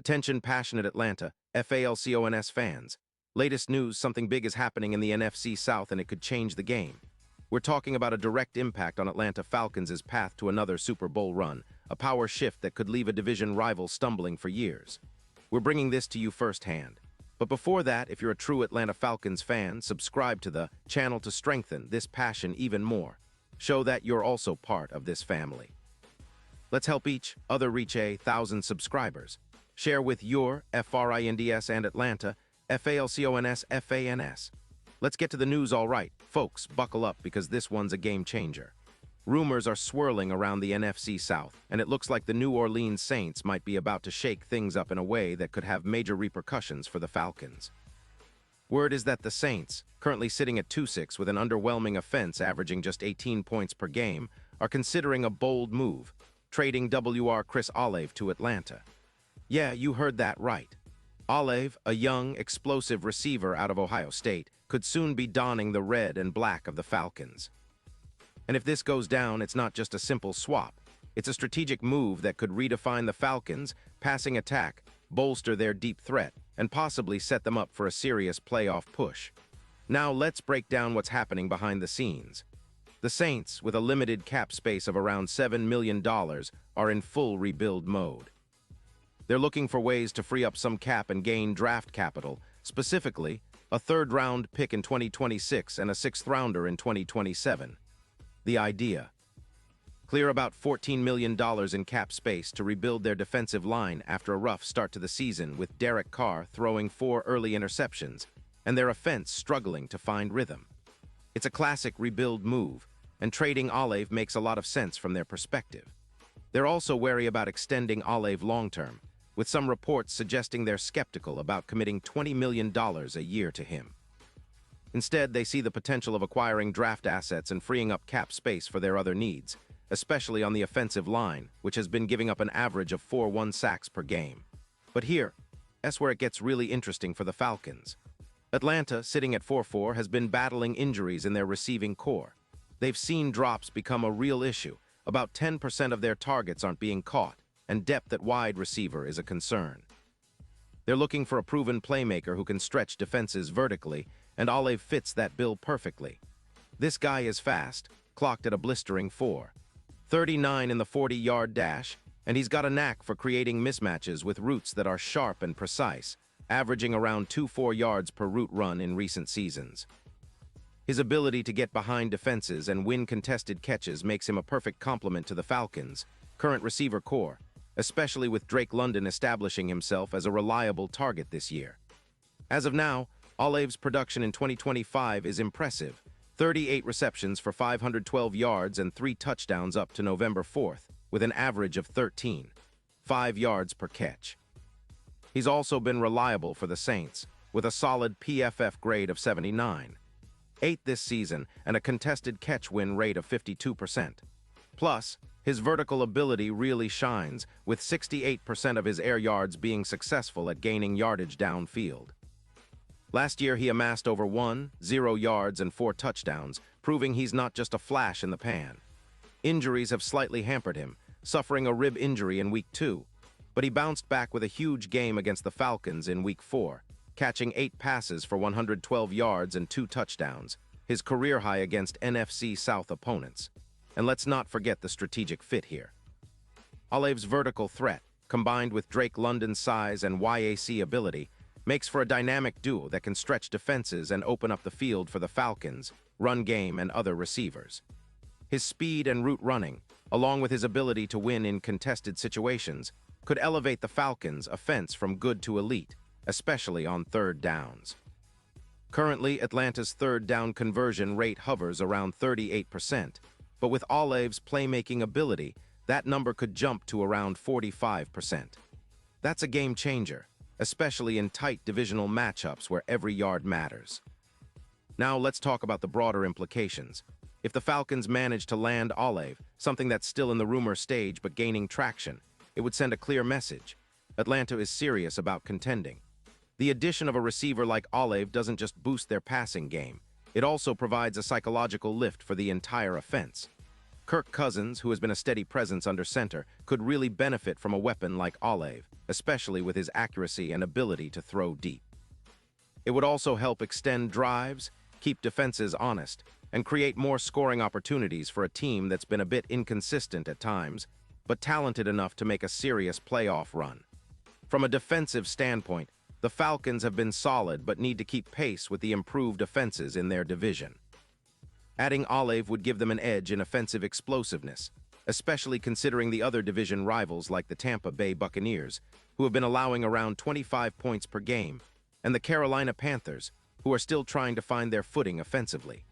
Attention passionate Atlanta, Falcons fans. Latest news, something big is happening in the NFC South and it could change the game. We're talking about a direct impact on Atlanta Falcons' path to another Super Bowl run, a power shift that could leave a division rival stumbling for years. We're bringing this to you firsthand. But before that, if you're a true Atlanta Falcons fan, subscribe to the channel to strengthen this passion even more. Show that you're also part of this family. Let's help each other reach 1,000 subscribers. Share with your FRINDS and Atlanta, FALCONS, FANS. Let's get to the news all right. Folks, buckle up because this one's a game changer. Rumors are swirling around the NFC South, and it looks like the New Orleans Saints might be about to shake things up in a way that could have major repercussions for the Falcons. Word is that the Saints, currently sitting at 2-6 with an underwhelming offense averaging just 18 points per game, are considering a bold move, trading Chris Olave to Atlanta. Yeah, you heard that right. Olave, a young, explosive receiver out of Ohio State, could soon be donning the red and black of the Falcons. And if this goes down, it's not just a simple swap. It's a strategic move that could redefine the Falcons' passing attack, bolster their deep threat, and possibly set them up for a serious playoff push. Now let's break down what's happening behind the scenes. The Saints, with a limited cap space of around $7 million, are in full rebuild mode. They're looking for ways to free up some cap and gain draft capital, specifically a third-round pick in 2026 and a sixth-rounder in 2027. The idea: clear about $14 million in cap space to rebuild their defensive line after a rough start to the season with Derek Carr throwing 4 early interceptions and their offense struggling to find rhythm. It's a classic rebuild move, and trading Olave makes a lot of sense from their perspective. They're also wary about extending Olave long-term, with some reports suggesting they're skeptical about committing $20 million a year to him. Instead, they see the potential of acquiring draft assets and freeing up cap space for their other needs, especially on the offensive line, which has been giving up an average of 4-1 sacks per game. But that's where it gets really interesting for the Falcons. Atlanta, sitting at 4-4, has been battling injuries in their receiving core. They've seen drops become a real issue. About 10% of their targets aren't being caught, and depth at wide receiver is a concern. They're looking for a proven playmaker who can stretch defenses vertically, and Olave fits that bill perfectly. This guy is fast, clocked at a blistering 4.39 in the 40-yard dash, and he's got a knack for creating mismatches with routes that are sharp and precise, averaging around 2-4 yards per route run in recent seasons. His ability to get behind defenses and win contested catches makes him a perfect complement to the Falcons' current receiver core, especially with Drake London establishing himself as a reliable target this year. As of now, Olave's production in 2025 is impressive: 38 receptions for 512 yards and 3 touchdowns up to November 4th, with an average of 13.5 yards per catch. He's also been reliable for the Saints, with a solid PFF grade of 79.8 this season and a contested catch win rate of 52%. Plus, his vertical ability really shines, with 68% of his air yards being successful at gaining yardage downfield. Last year, he amassed over 0 yards and 4 touchdowns, proving he's not just a flash in the pan. Injuries have slightly hampered him, suffering a rib injury in Week 2, but he bounced back with a huge game against the Falcons in Week 4, catching 8 passes for 112 yards and 2 touchdowns, his career high against NFC South opponents. And let's not forget the strategic fit here. Olave's vertical threat, combined with Drake London's size and YAC ability, makes for a dynamic duo that can stretch defenses and open up the field for the Falcons' run game and other receivers. His speed and route running, along with his ability to win in contested situations, could elevate the Falcons' offense from good to elite, especially on third downs. Currently, Atlanta's third down conversion rate hovers around 38%, but with Olave's playmaking ability, that number could jump to around 45%. That's a game changer, especially in tight divisional matchups where every yard matters. Now let's talk about the broader implications. If the Falcons manage to land Olave, something that's still in the rumor stage but gaining traction, it would send a clear message: Atlanta is serious about contending. The addition of a receiver like Olave doesn't just boost their passing game, it also provides a psychological lift for the entire offense. Kirk Cousins, who has been a steady presence under center, could really benefit from a weapon like Olave, especially with his accuracy and ability to throw deep. It would also help extend drives, keep defenses honest, and create more scoring opportunities for a team that's been a bit inconsistent at times, but talented enough to make a serious playoff run. From a defensive standpoint, the Falcons have been solid but need to keep pace with the improved offenses in their division. Adding Olave would give them an edge in offensive explosiveness, especially considering the other division rivals like the Tampa Bay Buccaneers, who have been allowing around 25 points per game, and the Carolina Panthers, who are still trying to find their footing offensively.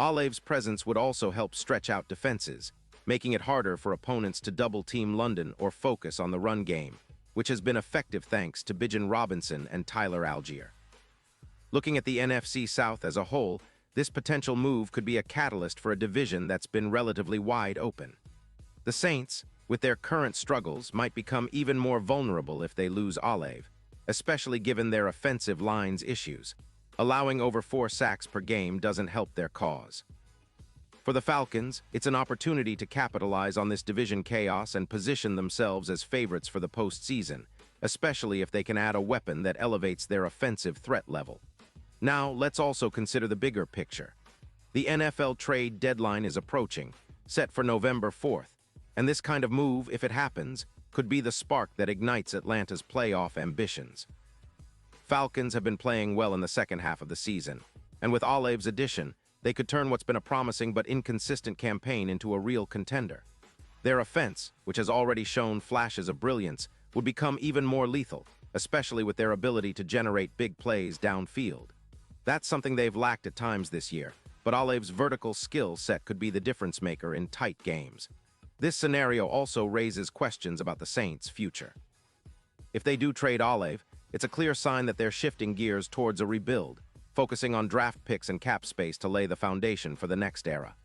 Olave's presence would also help stretch out defenses, making it harder for opponents to double-team London or focus on the run game, which has been effective thanks to Bijan Robinson and Tyler Algier. Looking at the NFC South as a whole, this potential move could be a catalyst for a division that's been relatively wide open. The Saints, with their current struggles, might become even more vulnerable if they lose Olave, especially given their offensive line's issues. Allowing over 4 sacks per game doesn't help their cause. For the Falcons, it's an opportunity to capitalize on this division chaos and position themselves as favorites for the postseason, especially if they can add a weapon that elevates their offensive threat level. Now, let's also consider the bigger picture. The NFL trade deadline is approaching, set for November 4th, and this kind of move, if it happens, could be the spark that ignites Atlanta's playoff ambitions. Falcons have been playing well in the second half of the season, and with Olave's addition, they could turn what's been a promising but inconsistent campaign into a real contender. Their offense, which has already shown flashes of brilliance, would become even more lethal, especially with their ability to generate big plays downfield. That's something they've lacked at times this year, but Olave's vertical skill set could be the difference maker in tight games. This scenario also raises questions about the Saints' future. If they do trade Olave, it's a clear sign that they're shifting gears towards a rebuild, focusing on draft picks and cap space to lay the foundation for the next era.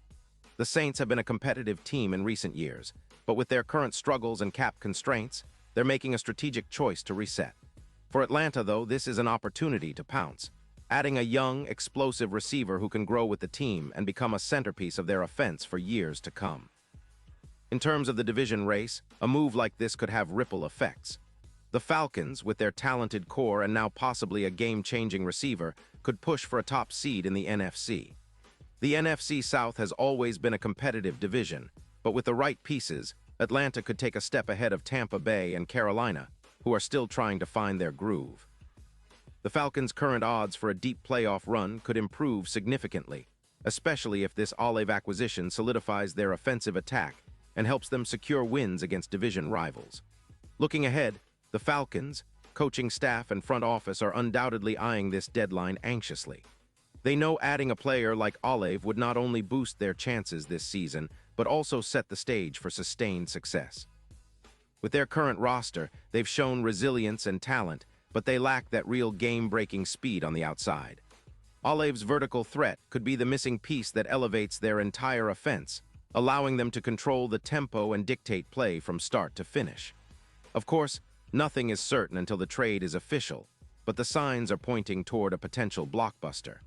The Saints have been a competitive team in recent years, but with their current struggles and cap constraints, they're making a strategic choice to reset. For Atlanta, though, this is an opportunity to pounce, adding a young, explosive receiver who can grow with the team and become a centerpiece of their offense for years to come. In terms of the division race, a move like this could have ripple effects. The Falcons, with their talented core and now possibly a game-changing receiver, could push for a top seed in the NFC. The NFC South has always been a competitive division, but with the right pieces, Atlanta could take a step ahead of Tampa Bay and Carolina, who are still trying to find their groove. The Falcons' current odds for a deep playoff run could improve significantly, especially if this Olave acquisition solidifies their offensive attack and helps them secure wins against division rivals. Looking ahead, the Falcons, coaching staff and front office are undoubtedly eyeing this deadline anxiously. They know adding a player like Olave would not only boost their chances this season, but also set the stage for sustained success. With their current roster, they've shown resilience and talent, but they lack that real game-breaking speed on the outside. Olave's vertical threat could be the missing piece that elevates their entire offense, allowing them to control the tempo and dictate play from start to finish. Of course, nothing is certain until the trade is official, but the signs are pointing toward a potential blockbuster.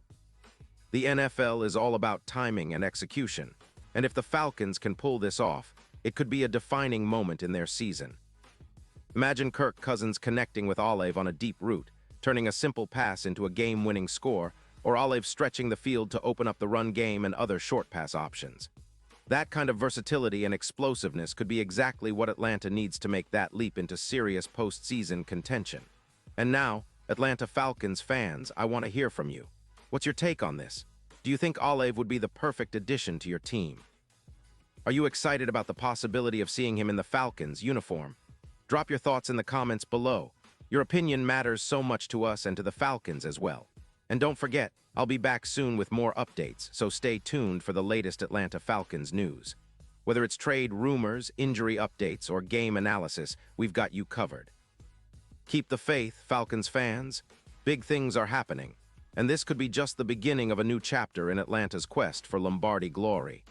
The NFL is all about timing and execution, and if the Falcons can pull this off, it could be a defining moment in their season. Imagine Kirk Cousins connecting with Olave on a deep route, turning a simple pass into a game-winning score, or Olave stretching the field to open up the run game and other short pass options. That kind of versatility and explosiveness could be exactly what Atlanta needs to make that leap into serious postseason contention. And now, Atlanta Falcons fans, I want to hear from you. What's your take on this? Do you think Olave would be the perfect addition to your team? Are you excited about the possibility of seeing him in the Falcons uniform? Drop your thoughts in the comments below. Your opinion matters so much to us and to the Falcons as well. And don't forget, I'll be back soon with more updates, so stay tuned for the latest Atlanta Falcons news. Whether it's trade rumors, injury updates, or game analysis, we've got you covered. Keep the faith, Falcons fans. Big things are happening, and this could be just the beginning of a new chapter in Atlanta's quest for Lombardi glory.